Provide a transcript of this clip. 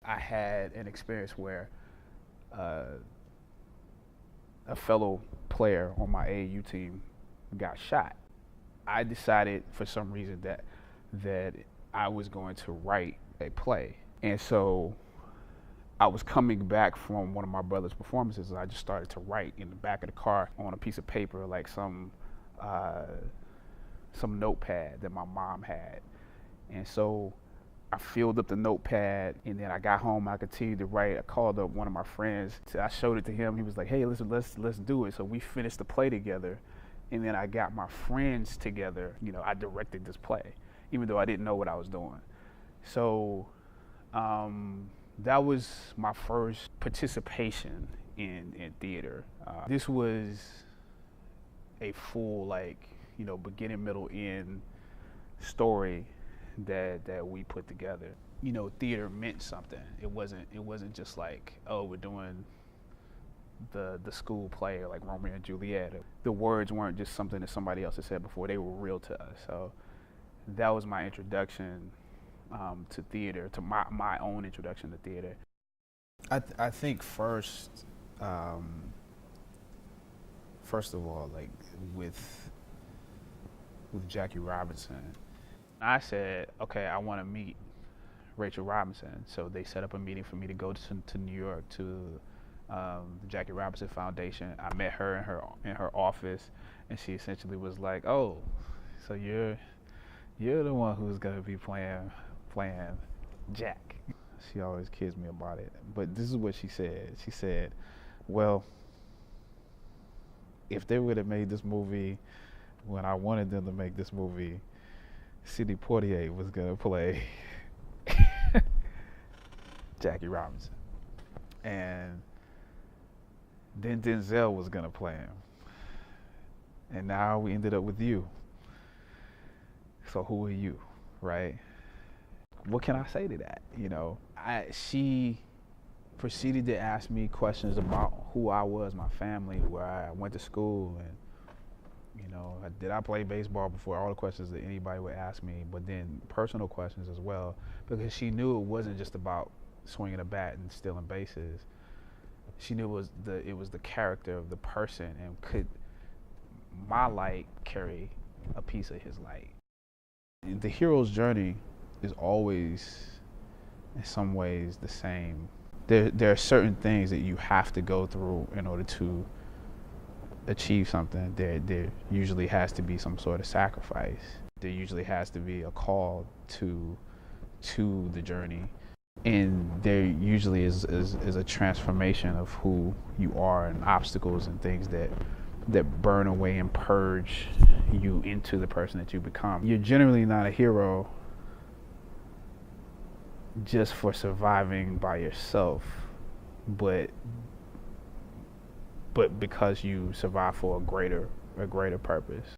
I had an experience where uh, a fellow player on my AAU team got shot. I decided for some reason that I was going to write a play, and so I was coming back from one of my brother's performances, and I just started to write in the back of the car on a piece of paper, like uh, some notepad that my mom had, and so I filled up the notepad, and then I got home. I continued to write. I called up one of my friends. I showed it to him. He was like, "Hey, listen, let's do it." So we finished the play together, and then I got my friends together. I directed this play, even though I didn't know what I was doing. So that was my first participation in theater. This was a full beginning, middle, end story that we put together. Theater meant something. It wasn't just like, oh, we're doing the school play, like Romeo and Juliet. The words weren't just something that somebody else had said before. They were real to us. So that was my introduction to theater, to my own introduction to theater. I think first of all, like with Jackie Robinson, I said, okay, I want to meet Rachel Robinson. So they set up a meeting for me to go to New York to the Jackie Robinson Foundation. I met her in her office, and she essentially was like, "Oh, so you're the one who's gonna be playing Jack." She always kids me about it, but this is what she said. She said, "Well, if they would have made this movie when I wanted them to make this movie, Sidney Poitier was gonna play Jackie Robinson, and then Denzel was gonna play him, and now we ended up with you. So who are you, right?" What can I say to that? She proceeded to ask me questions about who I was, my family, where I went to school, and did I play baseball before? All the questions that anybody would ask me, but then personal questions as well, because she knew it wasn't just about swinging a bat and stealing bases. She knew it was the character of the person, and could my light carry a piece of his light. The hero's journey is always, in some ways, the same. There are certain things that you have to go through in order to achieve something. There usually has to be some sort of sacrifice. There usually has to be a call to the journey, and there usually is a transformation of who you are, and obstacles and things that burn away and purge you into the person that you become. You're generally not a hero just for surviving by yourself, but because you survive for a greater purpose.